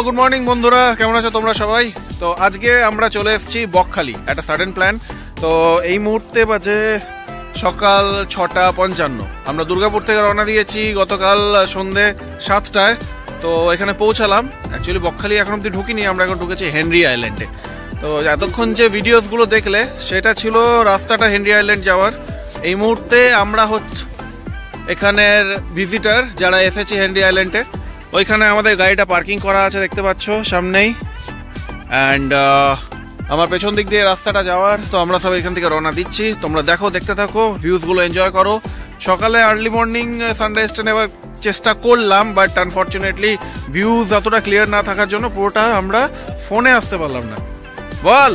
Good morning বন্ধুরা, কেমন আছো তোমরা সবাই? তো আজকে আমরা চলে এসেছি বকখালি, একটা সাডেন প্ল্যান। তো এই মুহূর্তে বাজে সকাল 6:55। আমরা দুর্গাপুর থেকে রওনা দিয়েছি গতকাল সন্ধে 7টায়। তো এখানে পৌঁছালাম। অ্যাকচুয়ালি বকখালি এখন অব্দি ঢুকিনি, আমরা এখন ঢুকেছি হেনরি আইল্যান্ডে। তো এতক্ষণ যে ভিডিওসগুলো দেখলে সেটা ছিল রাস্তাটা হেনরি আইল্যান্ড যাওয়ার। এই মুহূর্তে আমরা হচ্ছে এখানের ভিজিটার যারা এসেছি হেনরি আইল্যান্ডে। ওইখানে আমাদের গাড়িটা পার্কিং করা আছে, দেখতে পাচ্ছ সামনেই। অ্যান্ড আমার পেছন দিক দিয়ে রাস্তাটা যাওয়ার। তো আমরা সব এখান থেকে রওনা দিচ্ছি। তোমরা দেখো, দেখতে থাকো, ভিউজগুলো এনজয় করো। সকালে আর্লি মর্নিং সানরাইজটা নেওয়ার চেষ্টা করলাম, বাট আনফর্চুনেটলি ভিউজ এতটা ক্লিয়ার না থাকার জন্য পুরোটা আমরা ফোনে আসতে পারলাম না। বল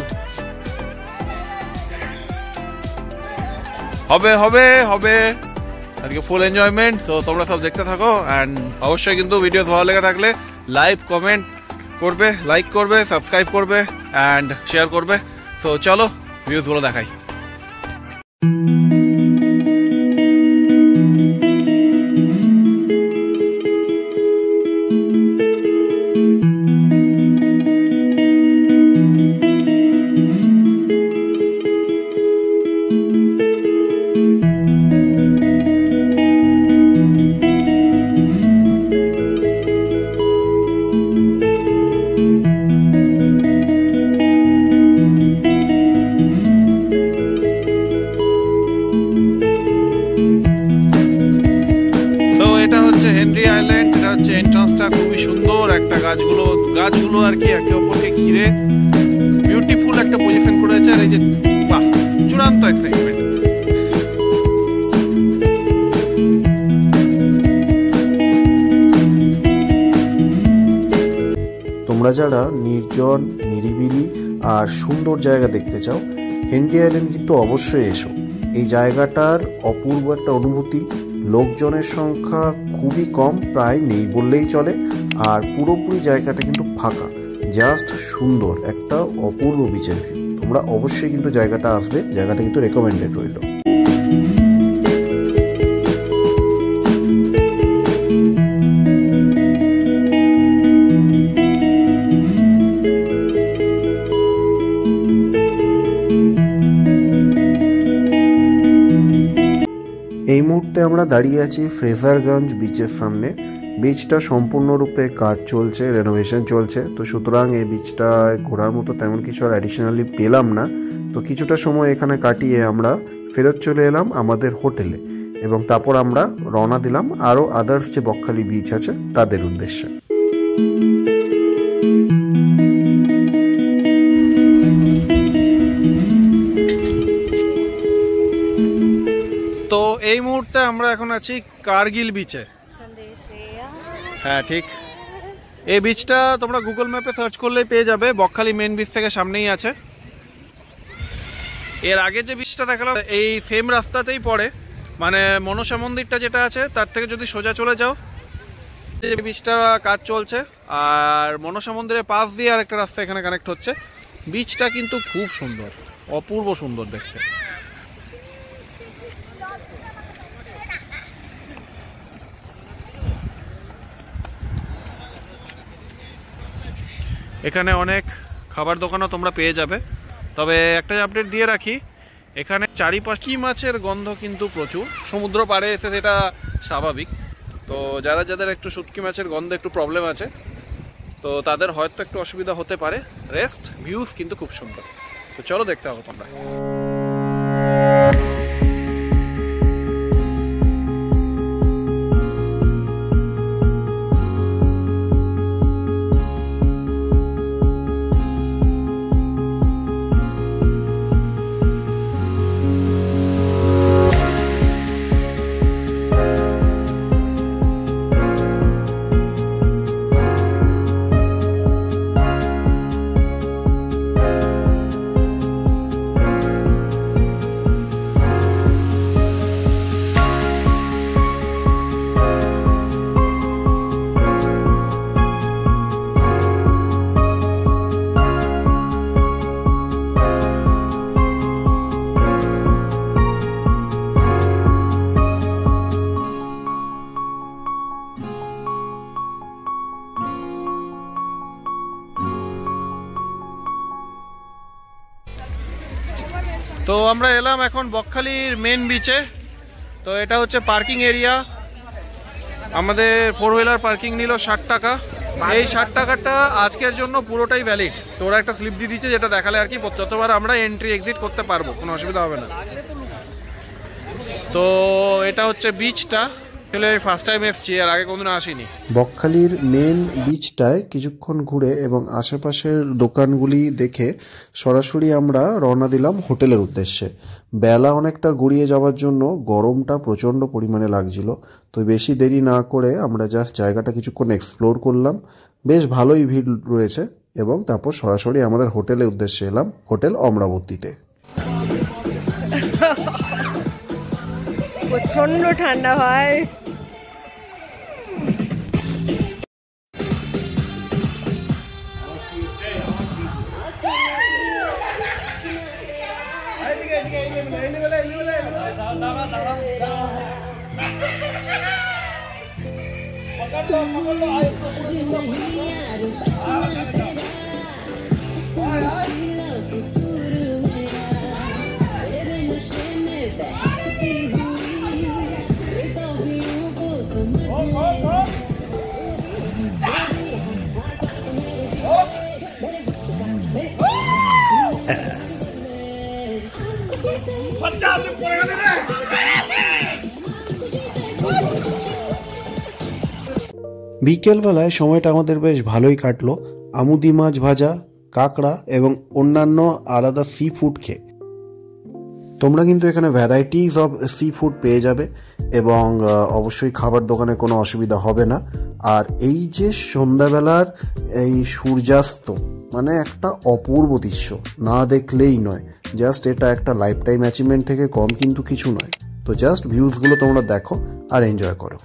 হবে হবে হবে আজকে ফুল এনজয়মেন্ট। তো তোমরা সব দেখতে থাকো। অ্যান্ড অবশ্যই কিন্তু ভিডিও ভালো লেগে থাকলে কমেন্ট করবে, লাইক করবে, সাবস্ক্রাইব করবে অ্যান্ড শেয়ার করবে। তো চলো ভিউজগুলো দেখাই। হেনরি আইল্যান্ড, এটা হচ্ছে এন্ট্রান্সটা। খুবই সুন্দর একটা গাছগুলো আর কি একে অপরকে ঘিরে বিউটিফুল একটা পজিশন করেছে। আর এই যে বাহ, চূড়ান্ত এক্সাইটমেন্ট। তোমরা যারা নির্জন, নিরিবিলি আর সুন্দর জায়গা দেখতে চাও, হেনরি আইল্যান্ড কিন্তু অবশ্যই এসো। এই জায়গাটার অপূর্ব একটা অনুভূতি। লোকজনের সংখ্যা খুবই কম, প্রায় নেই বললেই চলে। আর পুরোপুরি জায়গাটা কিন্তু ফাঁকা, জাস্ট সুন্দর একটা অপূর্ব বিচের ভিউ। তোমরা অবশ্যই কিন্তু জায়গাটা আসবে, জায়গাটা কিন্তু রেকমেন্ডেড রইল। এই মুহূর্তে আমরা দাঁড়িয়ে আছি ফ্রেজারগঞ্জ বিচের সামনে। বিচটা সম্পূর্ণরূপে কাজ চলছে, রেনোভেশন চলছে। তো সুতরাং এই বিচটা ঘোরার মতো তেমন কিছু আর অ্যাডিশনালি পেলাম না। তো কিছুটা সময় এখানে কাটিয়ে আমরা ফেরত চলে এলাম আমাদের হোটেলে, এবং তারপর আমরা রওনা দিলাম আরও আদার্স যে বকখালি বিচ আছে তাদের উদ্দেশ্যে। তো এই মুহূর্তে আমরা এখন আছি কার্গিল বিচে। হ্যাঁ ঠিক, এই বিচটা তোমরা গুগল ম্যাপে সার্চ করলেই পেয়ে যাবে। বকখালি মেন বিচ থেকে সামনেই আছে। এর আগে যে বিচটা দেখালাম এই সেম রাস্তাতেই পড়ে, মানে মনসা মন্দিরটা যেটা আছে তার থেকে যদি সোজা চলে যাও, যে বিচটা কাজ চলছে। আর মনসা মন্দিরের পাশ দিয়ে আরেকটা রাস্তা এখানে কানেক্ট হচ্ছে। বিচটা কিন্তু খুব সুন্দর, অপূর্ব সুন্দর দেখতে। এখানে অনেক খাবার দোকানও তোমরা পেয়ে যাবে। তবে একটা আপডেট দিয়ে রাখি, এখানে চারিপাশে কি মাছের গন্ধ কিন্তু প্রচুর। সমুদ্র পাড়ে এসে সেটা স্বাভাবিক। তো যাদের একটু শুটকি মাছের গন্ধে একটু প্রবলেম আছে, তো তাদের হয়তো একটু অসুবিধা হতে পারে। রেস্ট ভিউজ কিন্তু খুব সুন্দর। তো চলো দেখতে হবে তোমরা। তো আমরা এলাম এখন বকখালির মেন বিচে। তো এটা হচ্ছে পার্কিং এরিয়া। আমাদের 4 হুইলার পার্কিং নিল 60 টাকা। এই 60 টাকাটা আজকের জন্য পুরোটাই ভ্যালিড। তো ওরা একটা স্লিপ দিয়ে দিচ্ছে, যেটা দেখালে আর কি যতবার আমরা এন্ট্রি এক্সিট করতে পারবো, কোনো অসুবিধা হবে না। তো এটা হচ্ছে বিচটা। ফার্স্ট টাইম এসেছি, আর আগে কোনদিন আসিনি। বকখালির মেন বিচটায় কিছুক্ষণ ঘুরে এবং আশেপাশের দোকানগুলি দেখে সরাসরি আমরা রওনা দিলাম হোটেলের উদ্দেশ্যে। বেলা অনেকটা গড়িয়ে যাওয়ার জন্য গরমটা প্রচণ্ড পরিমাণে লাগছিল। তো বেশি দেরি না করে আমরা জাস্ট জায়গাটা কিছুক্ষণ এক্সপ্লোর করলাম। বেশ ভালোই ভিড় রয়েছে এবং তারপর সরাসরি আমাদের হোটেলের উদ্দেশ্যে এলাম, হোটেল অমরাবতীতে। প্রচন্ড ঠান্ডা হয়। বিকেলবেলায় সময়টা আমাদের বেশ ভালোই কাটলো আমুদি মাছ ভাজা, কাঁকড়া এবং অন্যান্য আলাদা সি ফুড খেয়ে। তোমরা কিন্তু এখানে ভ্যারাইটিস অফ সি ফুড পেয়ে যাবে এবং অবশ্যই খাবার দোকানে কোনো অসুবিধা হবে না। আর এই যে সন্ধ্যাবেলার এই সূর্যাস্ত, মানে একটা অপূর্ব দৃশ্য, না দেখলেই নয়। জাস্ট এটা একটা লাইফ টাইম অ্যাচিভমেন্ট থেকে কম কিন্তু কিছু নয়। তো জাস্ট ভিউজগুলো তোমরা দেখো আর এনজয় করো।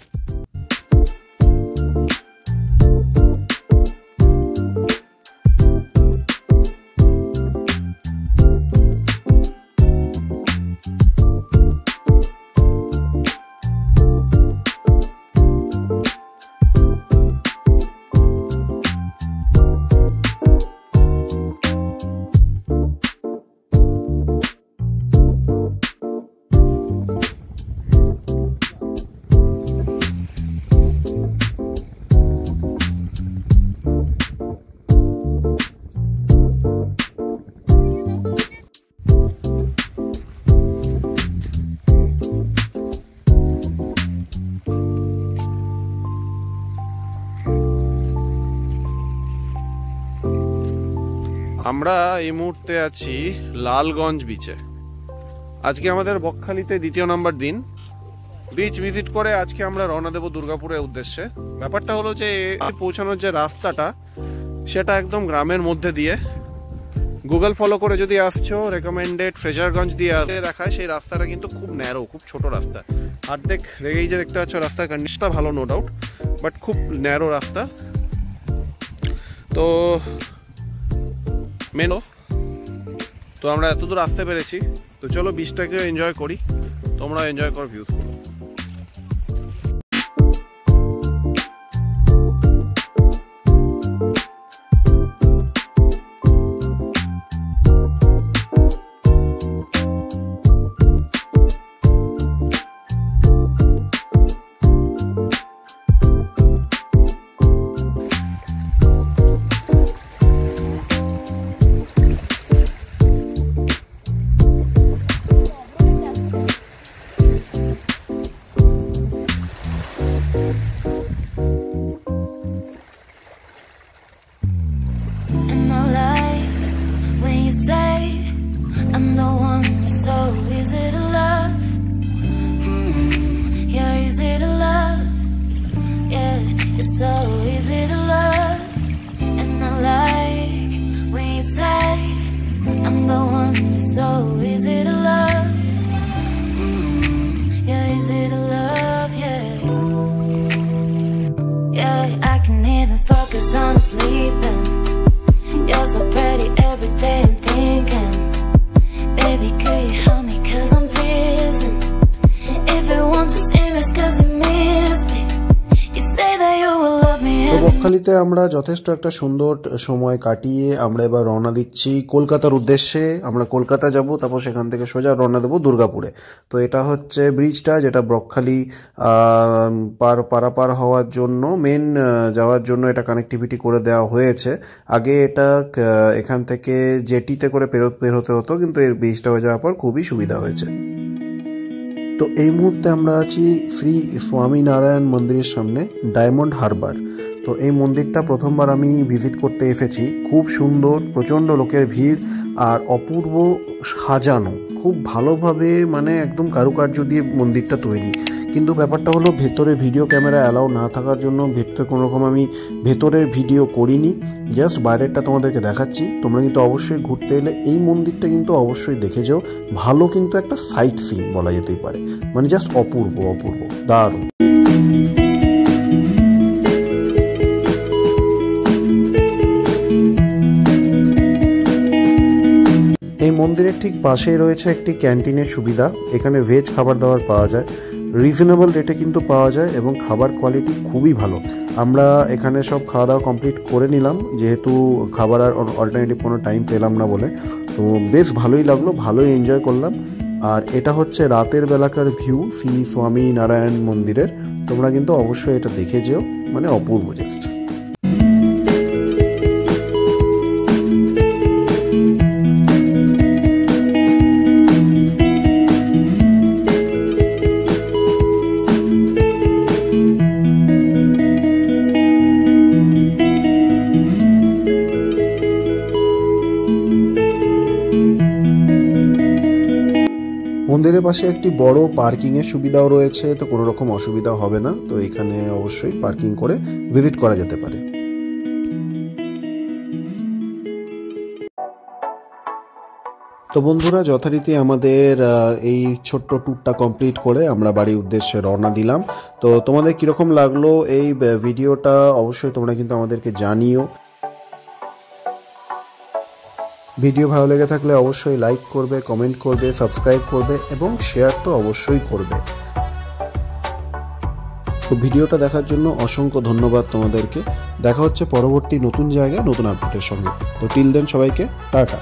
আমরা এই মুহূর্তে আছি লালগঞ্জ বিচে। আজকে আমাদের বকখালিতে 2য় নম্বর দিন। বিচ ভিজিট করে আজকে আমরা রওনা দেব দুর্গাপুরের উদ্দেশ্যে। ব্যাপারটা হলো যে পৌঁছানোর যে রাস্তাটা, সেটা একদম গ্রামের মধ্যে দিয়ে। গুগল ফলো করে যদি আসছো, রেকমেন্ডেড ফ্রেজারগঞ্জ দিয়ে দেখায়, সেই রাস্তাটা কিন্তু খুব ন্যারো, খুব ছোট রাস্তা। আর এই যে দেখতে পাচ্ছ রাস্তার কন্ডিশনটা ভালো, নো ডাউট, বাট খুব ন্যারো রাস্তা। তো তো আমরা এত দূর আসতে পেরেছি, তো চলো বিচটাকে এনজয় করি। তোমরা এনজয় করো ভিউজগুলো। বকখালিতে আমরা যথেষ্ট একটা সুন্দর সময় কাটিয়ে আমরা এবার রওনা দিচ্ছি কলকাতার উদ্দেশ্যে। আমরা কলকাতা যাব, তারপর সেখান থেকে সোজা রওনা দেবো দুর্গাপুরে। তো এটা হচ্ছে ব্রিজটা যেটা বকখালি পারাপার হওয়ার জন্য মেন যাওয়ার জন্য এটা কানেক্টিভিটি করে দেওয়া হয়েছে। আগে এটা এখান থেকে জেটিতে করে বের হতে হতো, কিন্তু এর ব্রিজটা হয়ে যাওয়ার পর খুবই সুবিধা হয়েছে। তো এই মুহূর্তে আমরা আছি শ্রী স্বামীনারায়ণ মন্দিরের সামনে, ডায়মন্ড হারবার। তো এই মন্দিরটা প্রথমবার আমি ভিজিট করতে এসেছি। খুব সুন্দর, প্রচণ্ড লোকের ভিড় আর অপূর্ব সাজানো, খুব ভালোভাবে মানে একদম কারুকার্য দিয়ে মন্দিরটা তৈরি। কিন্তু ব্যাপারটা হলো ভেতরে ভিডিও ক্যামেরা অ্যালাউ না থাকার জন্য ভেতরে কোনো রকম আমি ভেতরের ভিডিও করিনি, জাস্ট বাইরেরটা তোমাদেরকে দেখাচ্ছি। তোমরা কিন্তু অবশ্যই ঘুরতে এলে এই মন্দিরটা কিন্তু অবশ্যই দেখে যাও। ভালো কিন্তু একটা সাইট সিন বলা যেতেই পারে, মানে জাস্ট অপূর্ব অপূর্ব, দারুণ। এই মন্দিরের ঠিক পাশেই রয়েছে একটি ক্যান্টিনের সুবিধা। এখানে ভেজ খাবার দাবার পাওয়া যায়, রিজনেবল রেটে কিন্তু পাওয়া যায় এবং খাবার কোয়ালিটি খুবই ভালো। আমরা এখানে সব খাওয়া দাওয়া কমপ্লিট করে নিলাম, যেহেতু খাবার আর অল্টারনেটিভ কোনো টাইম পেলাম না বলে। তো বেশ ভালোই লাগলো, ভালোই এনজয় করলাম। আর এটা হচ্ছে রাতের বেলাকার ভিউ শ্রী স্বামীনারায়ণ মন্দিরের। তোমরা কিন্তু অবশ্যই এটা দেখে যেও, মানে অপূর্ব জাস্ট। মন্দিরের পাশে একটি বড় পার্কিংয়ের সুবিধাও রয়েছে, তো কোনো রকম অসুবিধা হবে না। তো এখানে অবশ্যই পার্কিং করে ভিজিট করা যেতে পারে। তো বন্ধুরা, যথারীতি আমাদের এই ছোট্ট ট্যুরটা কমপ্লিট করে আমরা বাড়ির উদ্দেশ্যে রওনা দিলাম। তো তোমাদের কীরকম লাগলো এই ভিডিওটা অবশ্যই তোমরা কিন্তু আমাদেরকে জানিও। ভিডিও ভালো লেগে থাকলে অবশ্যই লাইক করবে, কমেন্ট করবে, সাবস্ক্রাইব করবে এবং শেয়ার তো অবশ্যই করবে। তো ভিডিওটা দেখার জন্য অসংখ্য ধন্যবাদ তোমাদেরকে। দেখা হচ্ছে পরবর্তী নতুন জায়গায় নতুন আপডেটের সঙ্গে। তো টিল দেন সবাইকে টাটা।